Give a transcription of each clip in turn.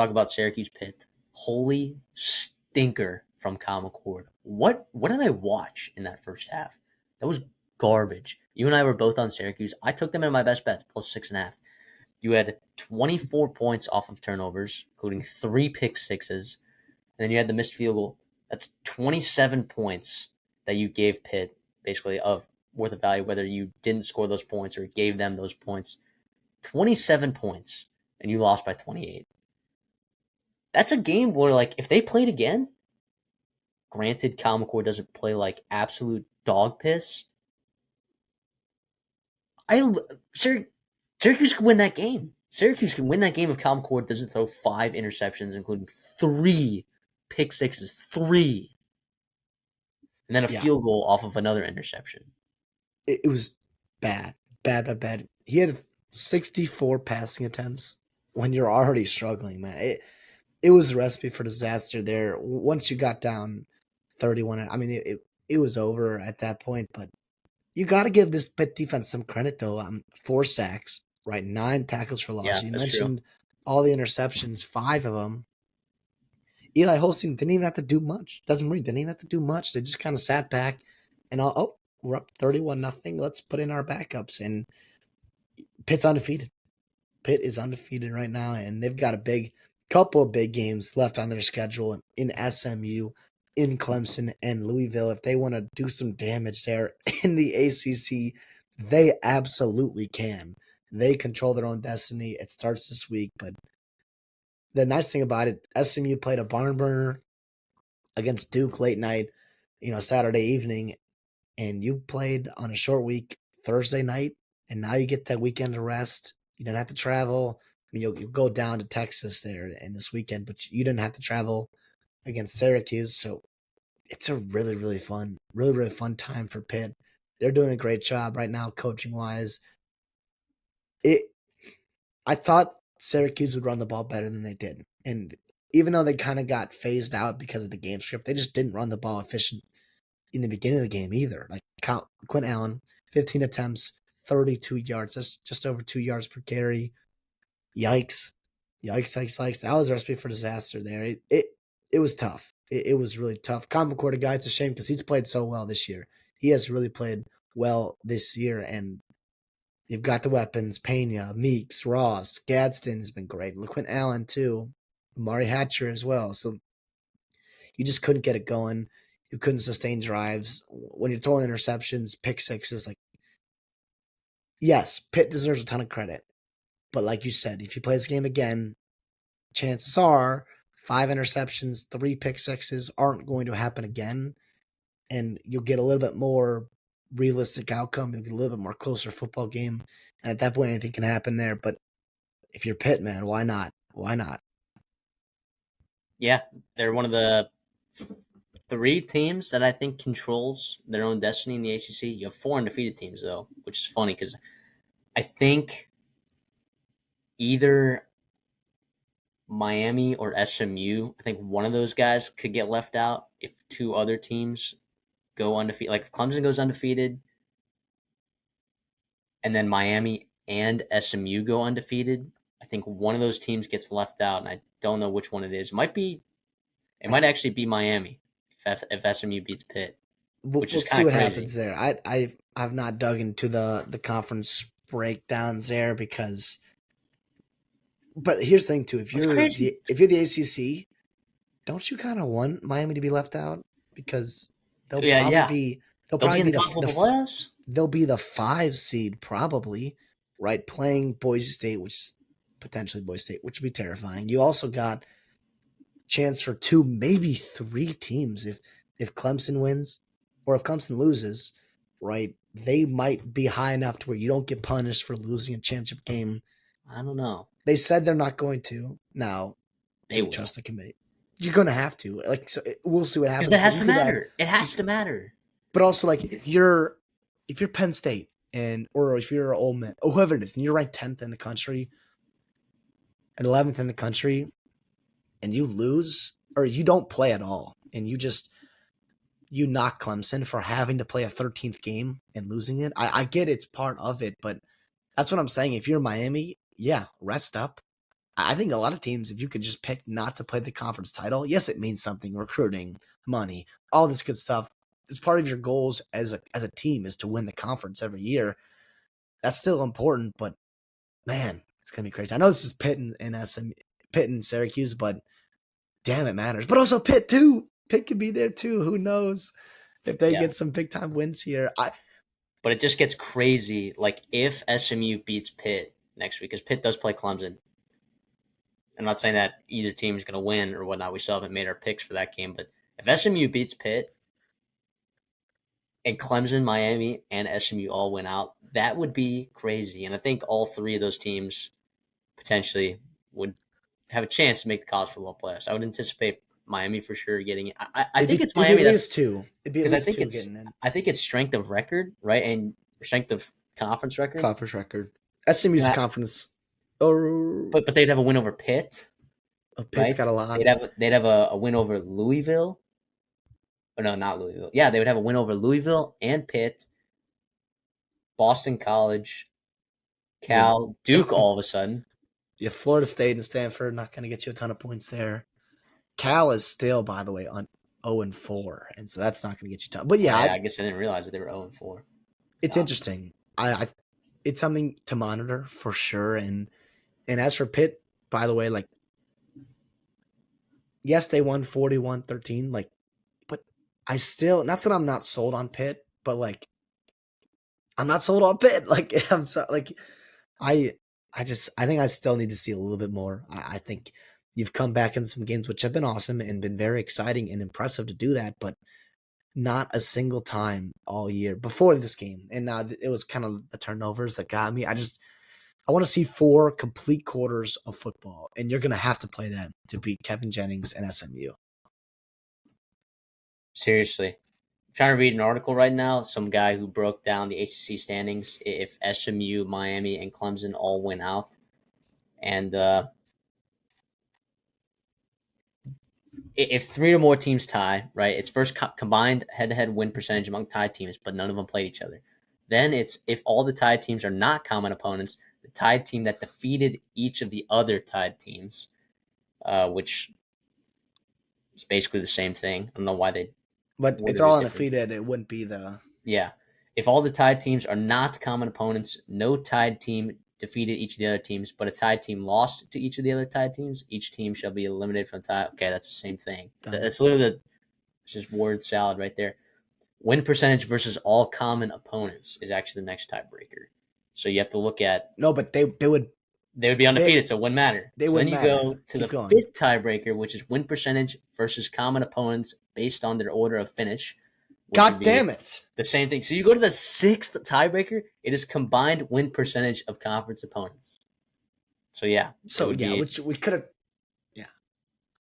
talk about Syracuse Pitt. Holy stinker from Kyle McCord. What did I watch in that first half? That was garbage. You and I were both on Syracuse. I took them in my best bets, plus 6.5. You had 24 points off of turnovers, including 3 pick sixes. And then you had the missed field goal. That's 27 points that you gave Pitt, basically, of worth of value, whether you didn't score those points or gave them those points. 27 points, and you lost by 28. That's a game where, like, if they played again, granted, Kyle McCord doesn't play like absolute dog piss. Syracuse can win that game. Syracuse can win that game if Kyle McCord doesn't throw 5 interceptions, including 3 pick sixes, 3, and then a field goal off of another interception. It was bad. He had 64 passing attempts when you're already struggling, man. It was a recipe for disaster there. Once you got down 31, I mean, it was over at that point. But you got to give this Pitt defense some credit, though. 4 sacks, right? 9 tackles for loss. Yeah, you that's mentioned true. all the interceptions, 5 of them. Eli Holstein didn't even have to do much. Doesn't mean didn't even have to do much. They just kind of sat back and we're up 31-0. Let's put in our backups. And Pitt's undefeated. Pitt is undefeated right now, and they've got a couple of big games left on their schedule in SMU, in Clemson, and Louisville. If they want to do some damage there in the ACC, they absolutely can. They control their own destiny. It starts this week, but the nice thing about it, SMU played a barn burner against Duke late night, Saturday evening, and you played on a short week Thursday night, and now you get that weekend to rest. You don't have to travel. I mean, you'll go down to Texas there in this weekend, but you didn't have to travel against Syracuse. So it's a really, really fun time for Pitt. They're doing a great job right now, coaching wise. I thought Syracuse would run the ball better than they did. And even though they kind of got phased out because of the game script, they just didn't run the ball efficient in the beginning of the game either. Like Quinn Allen, 15 attempts, 32 yards. That's just over 2 yards per carry. Yikes. That was a recipe for disaster there. It was tough. It was really tough. Kyle McCord, guy, it's a shame because he's played so well this year. He has really played well this year, and you've got the weapons, Pena, Meeks, Ross, Gadsden has been great. LaQuint Allen, too. Amari Hatcher as well. So you just couldn't get it going. You couldn't sustain drives. When you're throwing interceptions, pick sixes, yes, Pitt deserves a ton of credit. But like you said, if you play this game again, chances are 5 interceptions, 3 pick sixes aren't going to happen again. And you'll get a little bit more realistic outcome. You'll get a little bit more closer football game. And at that point, anything can happen there. But if you're Pitt, man, why not? Why not? Yeah, they're one of the 3 teams that I think controls their own destiny in the ACC. You have 4 undefeated teams, though, which is funny because I think either Miami or SMU, I think one of those guys could get left out if 2 other teams go undefeated. Like if Clemson goes undefeated and then Miami and SMU go undefeated, I think one of those teams gets left out, and I don't know which one it is. It might actually be Miami if SMU beats Pitt, which We'll is kind see of what crazy. happens there. I've not dug into the conference breakdowns there because. But here's the thing too: if you're the ACC, don't you kind of want Miami to be left out because they'll probably be playoffs. They'll be the 5 seed probably, right? Playing Boise State, which is potentially Boise State, which would be terrifying. You also got chance for 2, maybe 3 teams if Clemson wins or if Clemson loses, right? They might be high enough to where you don't get punished for losing a championship game. I don't know. They said they're not going to. Now, they will trust the committee. You're going to have to. We'll see what happens. Because it has to matter. It has to matter. But also, if you're Penn State or if you're Ole Miss or whoever it is, and you're ranked 10th in the country and 11th in the country, and you lose or you don't play at all, and you knock Clemson for having to play a 13th game and losing it. I get it's part of it, but that's what I'm saying. If you're Miami, yeah, rest up. I think a lot of teams, if you could just pick not to play the conference title, yes, it means something. Recruiting, money, all this good stuff. It's part of your goals as a team is to win the conference every year. That's still important, but man, it's gonna be crazy. I know this is Pitt and Syracuse, but damn, it matters. But also Pitt too. Pitt could be there too. Who knows if they Yeah. get some big time wins here? But it just gets crazy. Like if SMU beats Pitt next week, because Pitt does play Clemson. I'm not saying that either team is going to win or whatnot. We still haven't made our picks for that game. But if SMU beats Pitt and Clemson, Miami, and SMU all win out, that would be crazy. And I think all three of those teams potentially would have a chance to make the college football playoffs. I would anticipate Miami for sure getting it. I think it's Miami. It'd be at least two. It'd be at least two getting in. I think it's strength of record, right, and strength of conference record. Conference record. SMU's conference. But they'd have a win over Pitt. Pitt's right? Got a lot. They'd have a win over Louisville. Or no, not Louisville. Yeah, they would have a win over Louisville and Pitt, Boston College, Cal, Duke. All of a sudden, yeah, Florida State and Stanford not going to get you a ton of points there. Cal is still, by the way, on 0-4, and so that's not going to get you a ton. But yeah, I guess I didn't realize that they were 0-4. It's interesting. It's something to monitor for sure. And as for Pitt, by the way, like, yes, they won 41-13, like, but I still, not that I'm not sold on Pitt, but like, I'm not sold on Pitt. Like, I'm so, like, I think I still need to see a little bit more. I think you've come back in some games which have been awesome and been very exciting and impressive to do that, but not a single time all year before this game. And now it was kind of the turnovers that got me. I want to see 4 complete quarters of football, and you're going to have to play that to beat Kevin Jennings and SMU. Seriously. I'm trying to read an article right now. Some guy who broke down the ACC standings if SMU, Miami, and Clemson all win out. And if 3 or more teams tie, right, it's first combined head-to-head win percentage among tied teams, but none of them played each other. Then it's if all the tied teams are not common opponents, the tied team that defeated each of the other tied teams, which is basically the same thing. I don't know why they... But it's all undefeated. It wouldn't be the... Yeah. If all the tied teams are not common opponents, no tied team defeated each of the other teams, but a tied team lost to each of the other tied teams, each team shall be eliminated from the tie. Okay, that's the same thing. That's literally it's just word salad right there. Win percentage versus all common opponents is actually the next tiebreaker. So you have to look at... No, but they would be undefeated, so it wouldn't matter. They wouldn't matter. Then you go to the 5th tiebreaker, which is win percentage versus common opponents based on their order of finish. God damn it. The same thing. So you go to the 6th tiebreaker, it is combined win percentage of conference opponents. So yeah. So yeah, which we could have...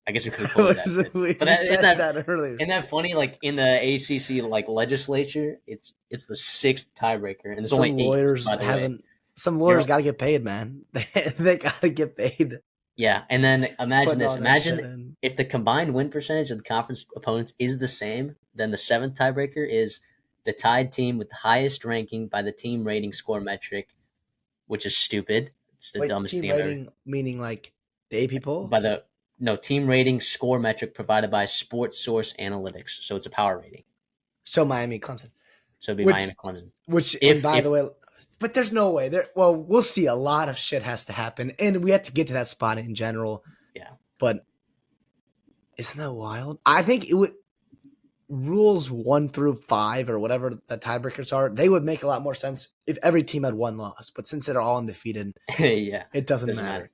I guess we could have quoted that. But said that earlier. Isn't that funny? Like in the ACC like legislature, it's the 6th tiebreaker, and some lawyers some lawyers got to get paid, man. They got to get paid. Yeah, and then imagine this. Imagine if the combined win percentage of the conference opponents is the same, then the 7th tiebreaker is the tied team with the highest ranking by the team rating score metric, which is stupid. It's the dumbest thing ever. Meaning like the AP poll? Team rating score metric provided by Sports Source Analytics. So it's a power rating. So Miami, Clemson. So it'd be Miami, Clemson. By the way, but there's no way. We'll see. A lot of shit has to happen, and we have to get to that spot in general. Yeah. But isn't that wild? I think it would rules 1 through 5 or whatever the tiebreakers are. They would make a lot more sense if every team had 1 loss. But since they're all undefeated, yeah, it doesn't matter.